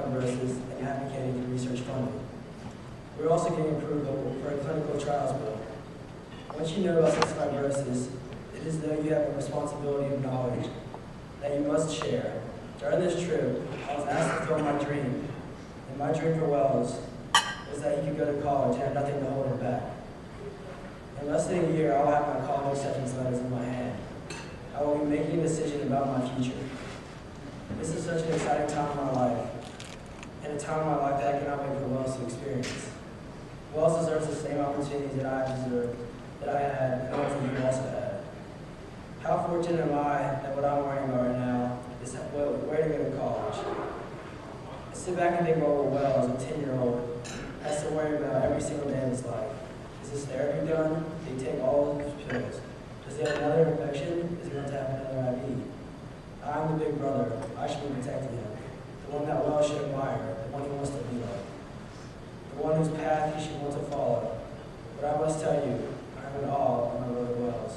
fibrosis and advocating for research funding. We're also getting approval for a clinical trials bill. Once you know about cystic fibrosis, it is as though you have a responsibility of knowledge that you must share. During this trip, I was asked to fulfill my dream, and my dream for Wells was that he could go to college and have nothing to hold him back. In less than a year, I will have my college acceptance letters in my hand. I will be making a decision about my future. This is such an exciting time in my life, and a time in my life that I cannot wait for Wells to experience. Wells deserves the same opportunities that I deserved, that I had, and I want you also had. How fortunate am I that what I'm worrying about right now is where to go to college. I sit back and think about what Wells, a 10-year-old, has to worry about every single day of his life. Is his therapy done? Did he take all of his pills? Does he have another infection? Is he going to have another IV? I'm the big brother. I should be protecting him. The one that Wells should admire. The one he wants to be like. The one whose path he should want to follow. But I must tell you, I am in awe of my brother Wells.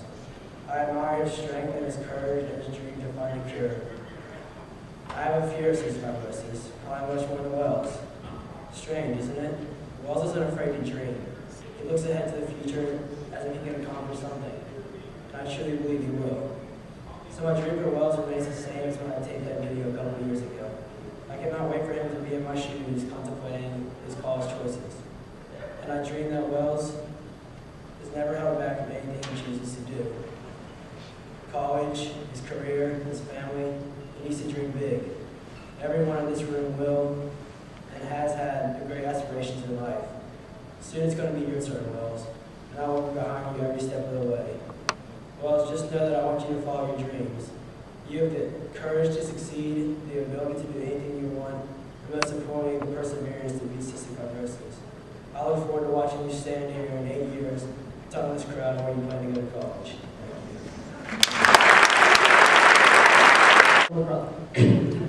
I admire his strength and his courage and his dream to find a cure. I have a fear of cystic fibrosis, probably much more than Wells. Strange, isn't it? Wells isn't afraid to dream. He looks ahead to the future as if he can accomplish something. And I truly believe he will. So my dream for Wells remains the same as when I taped that video a couple of years ago. I cannot wait for him to be in my shoes contemplating his college choices. And I dream that Wells is never held back from anything he chooses to do. College, his career, his family, he needs to dream big. Everyone in this room will and has had great aspirations in life. Soon it's going to be your turn, Wells, and I will be behind you every step of the way. Wells, just know that I want you to follow your dreams. You have the courage to succeed, the ability to do anything you want, and most importantly, the perseverance to beat cystic fibrosis. I look forward to watching you stand here in 8 years, telling this crowd where you plan to go to college. Little brother.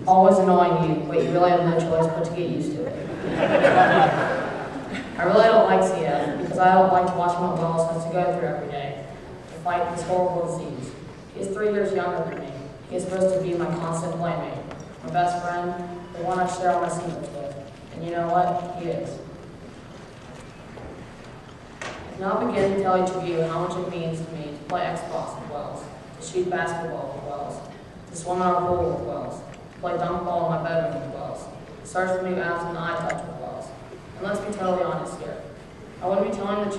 Always annoying you, but you really have no choice but to get used to it. I really don't like CF because I don't like to watch what Wells has to go through every day to fight this horrible disease. He is 3 years younger than me. He is supposed to be my constant playmate, my best friend, the one I share all my secrets with. And you know what? He is. I cannot begin to tell each of you how much it means to me to play Xbox with Wells, to shoot basketball with Wells, to swim in our pool with Wells, to play dunk ball in my bedroom with Wells, to search for new apps and iTouch with Wells. And let's be totally honest here. I wouldn't be telling the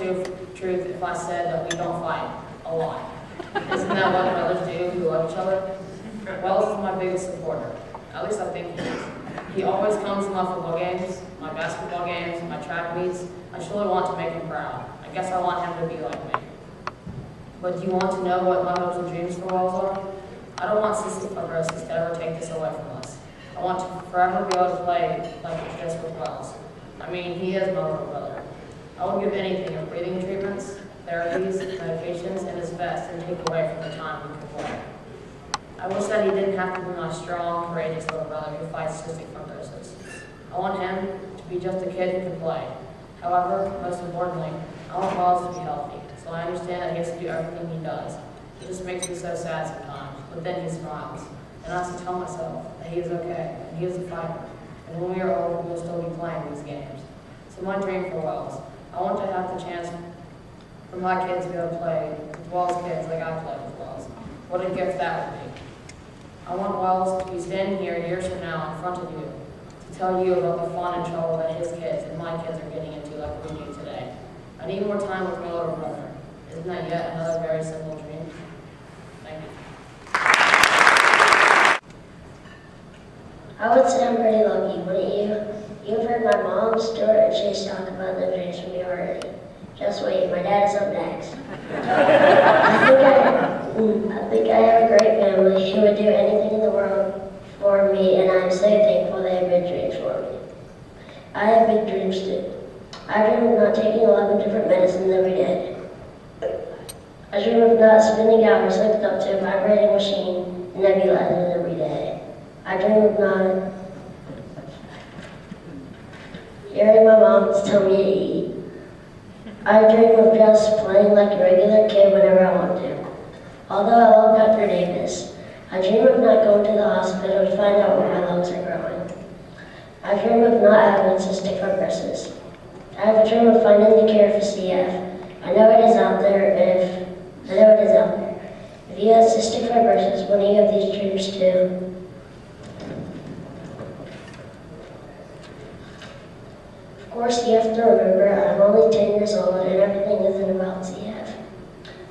truth if I said that we don't fight a lot. Isn't that what brothers do who love each other? Wells is my biggest supporter. At least I think he is. He always comes to my football games, my basketball games, my track meets. I truly want to make him proud. I guess I want him to be like me. But do you want to know what my hopes and dreams for Wells are? I don't want cystic fibrosis to ever take this away from us. I want to forever be able to play like this with Wells. I mean, he is my little brother. I would give anything of breathing treatments, therapies, medications, and his best and take away from the time we could play. I wish that he didn't have to be my strong, courageous little brother who fights cystic fibrosis. I want him to be just a kid who can play. However, most importantly, I want Wells to be healthy, so I understand that he has to do everything he does. It just makes me so sad sometimes, but then he smiles. And I have to tell myself that he is okay, and he is a fighter. And when we are older, we'll still be playing these games. So my dream for Wells, I want to have the chance for my kids to be able to play with Wells kids like I played with Wells. What a gift that would be. I want Wells to be standing here years from now in front of you to tell you about the fun and trouble that his kids and my kids are getting into like we do today. I need more time with my little brother. Isn't that yet another very simple dream? Thank you. I would say I'm pretty lucky, wouldn't you? You've heard my mom, Stuart, and Chase talk about their dreams from me already. Just wait, my dad is up next. I think I have a great family who would do anything in the world for me, and I'm so thankful they have big dreams for me. I have big dreams too. I dream of not taking 11 different medicines every day. I dream of not spending hours hooked up to a vibrating machine and nebulizers every day. I dream of not hearing my mom tell me to eat. I dream of just playing like a regular kid whenever I want to. Although I love Dr. Davis, I dream of not going to the hospital to find out where my lungs are growing. I dream of not having cystic fibrosis. I have a dream of finding the cure for CF. I know it is out there. If you have cystic fibrosis, one of you have these dreams too. Of course, you have to remember I'm only 10 years old and everything isn't about CF.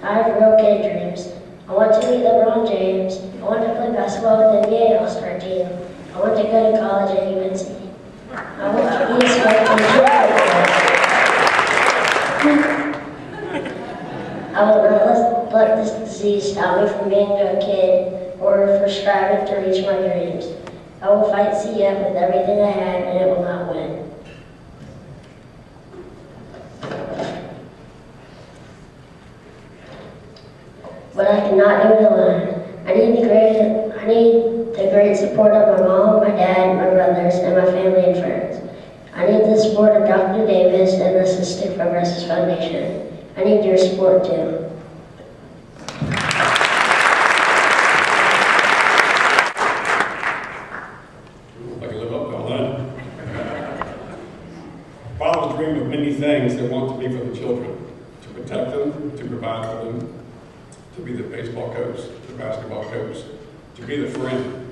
I have real kid dreams. I want to be LeBron James. I want to play basketball with the NBA All-Star team. I want to go to college at UNC. I want to be a I will not let this disease stop me from being a kid or for striving to reach my dreams. I will fight CF with everything I have and it will not win. But I cannot do it alone. I need the great support of my mom, my dad, my brothers, and my family and friends. I need the support of Dr. Davis and the Cystic Fibrosis Foundation. I need your support too. I can live up to all that. Fathers dream of many things they want to be for the children, to protect them, to provide for them, to be the baseball coach, the basketball coach, to be the friend,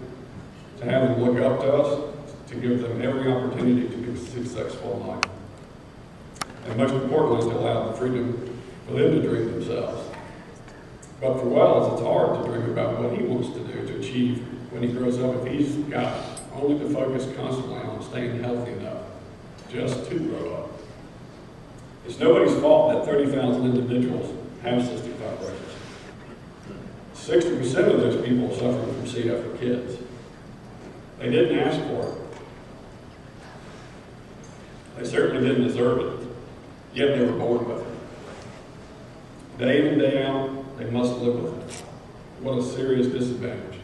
to have them look up to us, to give them every opportunity to be successful in life. And most importantly, to allow the freedom for them to dream themselves. But for Wells, it's hard to dream about what he wants to do, to achieve when he grows up, if he's got only to focus constantly on staying healthy enough just to grow up. It's nobody's fault that 30,000 individuals have cystic fibrosis. 60% of those people suffering from CF are kids. They didn't ask for it. They certainly didn't deserve it, yet they were born with it. Day in and day out, they must live with it. What a serious disadvantage.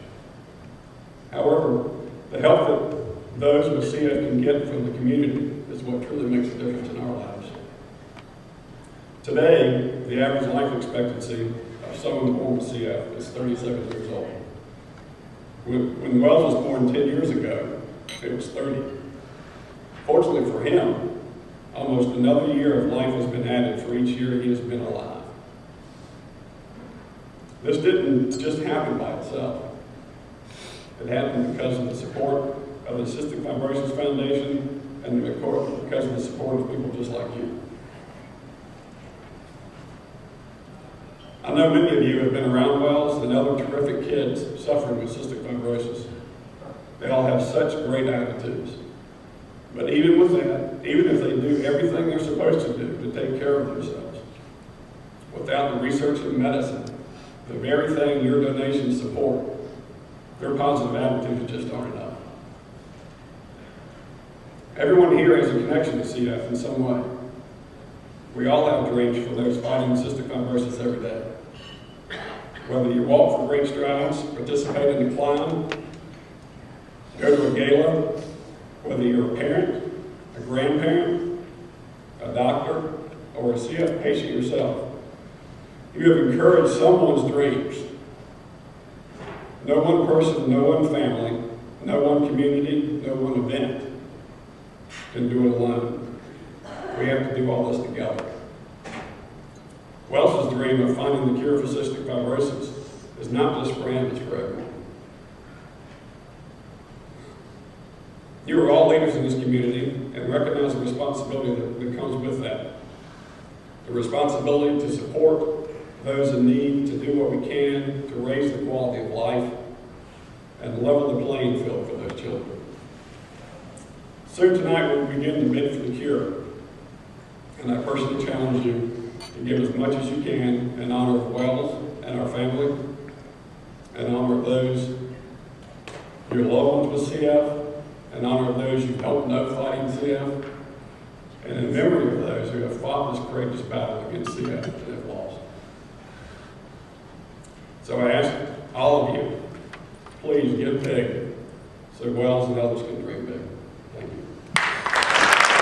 However, the help that those with CF can get from the community is what truly makes a difference in our lives. Today, the average life expectancy of someone born with CF is 37 years old. When Wells was born 10 years ago, it was 30. Fortunately for him, almost another year of life has been added for each year he has been alive. This didn't just happen by itself. It happened because of the support of the Cystic Fibrosis Foundation and because of the support of people just like you. I know many of you have been around Wells and other terrific kids suffering with cystic fibrosis. They all have such great attitudes. But even with that, even if they do everything they're supposed to do to take care of themselves, without the research in medicine, the very thing your donations support, their positive attitudes just aren't enough. Everyone here has a connection to CF in some way. We all have dreams for those fighting cystic fibrosis every day. Whether you walk for great strides, participate in a climb, go to a gala, whether you're a parent, a grandparent, a doctor, or a CF patient yourself, you have encouraged someone's dreams. No one person, no one family, no one community, no one event can do it alone. We have to do all this together. Wells's dream of finding the cure for cystic fibrosis is not just for him, it's for everyone. You are all leaders in this community and recognize the responsibility that comes with that. The responsibility to support those in need, to do what we can to raise the quality of life and level the playing field for those children. Soon tonight we'll begin to bid for the cure. And I personally challenge you to give as much as you can in honor of Wells and our family, in honor of those your loved ones with CF, in honor of those you helped know fighting CF, and in memory of those who have fought this courageous battle against CF and have lost. So I ask all of you, please give big so Wells and others can dream big.